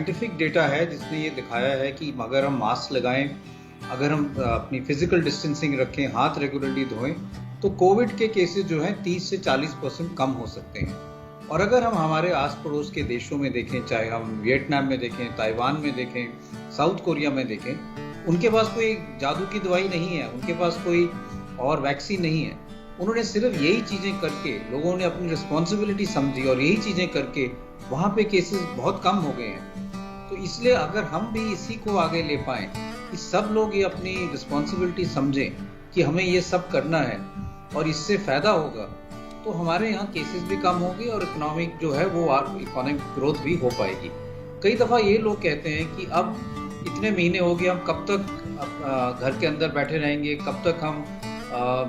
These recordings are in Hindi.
साइंटिफिक डेटा है जिसने ये दिखाया है कि अगर हम मास्क लगाएं, अगर हम अपनी फिजिकल डिस्टेंसिंग रखें, हाथ रेगुलरली धोएं, तो कोविड के केसेस जो हैं 30 से 40% कम हो सकते हैं। और अगर हम हमारे आस पड़ोस के देशों में देखें, चाहे हम वियतनाम में देखें, ताइवान में देखें, साउथ कोरिया में देखें, उनके पास कोई जादू की दवाई नहीं है, उनके पास कोई और वैक्सीन नहीं है। उन्होंने सिर्फ यही चीजें करके, लोगों ने अपनी रिस्पॉन्सिबिलिटी समझी और यही चीजें करके वहां पे केसेस बहुत कम हो गए हैं। तो इसलिए अगर हम भी इसी को आगे ले पाए कि सब लोग ये अपनी रिस्पॉन्सिबिलिटी समझें कि हमें ये सब करना है और इससे फायदा होगा, तो हमारे यहाँ केसेस भी कम होंगे और इकोनॉमिक जो है वो इकोनॉमिक ग्रोथ भी हो पाएगी। कई दफा ये लोग कहते हैं कि अब इतने महीने हो गए, हम कब तक घर के अंदर बैठे रहेंगे, कब तक हम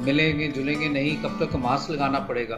मिलेंगे जुलेंगे नहीं, कब तक मास्क लगाना पड़ेगा।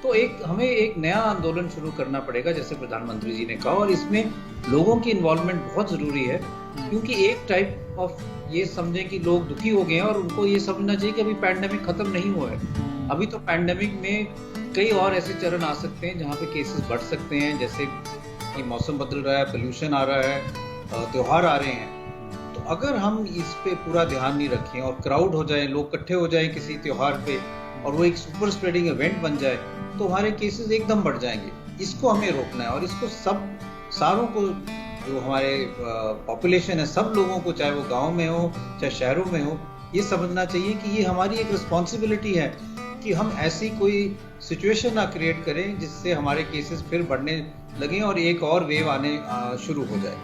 तो हमें एक नया आंदोलन शुरू करना पड़ेगा, जैसे प्रधानमंत्री जी ने कहा, और इसमें लोगों की इन्वॉल्वमेंट बहुत जरूरी है। क्योंकि एक टाइप ऑफ ये समझें कि लोग दुखी हो गए हैं और उनको ये समझना चाहिए कि अभी पैंडेमिक खत्म नहीं हुआ है। अभी तो पैंडेमिक में कई और ऐसे चरण आ सकते हैं जहाँ पे केसेस बढ़ सकते हैं, जैसे कि मौसम बदल रहा है, पोल्यूशन आ रहा है, त्योहार आ रहे हैं। तो अगर हम इस पे पूरा ध्यान नहीं रखें और क्राउड हो जाए, लोग इकट्ठे हो जाए किसी त्योहार पे और वो एक सुपर स्प्रेडिंग इवेंट बन जाए, तो हमारे केसेस एकदम बढ़ जाएंगे। इसको हमें रोकना है और इसको सारों को, जो हमारे पॉपुलेशन है, सब लोगों को, चाहे वो गांव में हो चाहे शहरों में हो, ये समझना चाहिए कि ये हमारी एक रिस्पॉन्सिबिलिटी है कि हम ऐसी कोई सिचुएशन ना क्रिएट करें जिससे हमारे केसेस फिर बढ़ने लगें और एक और वेव आने शुरू हो जाए।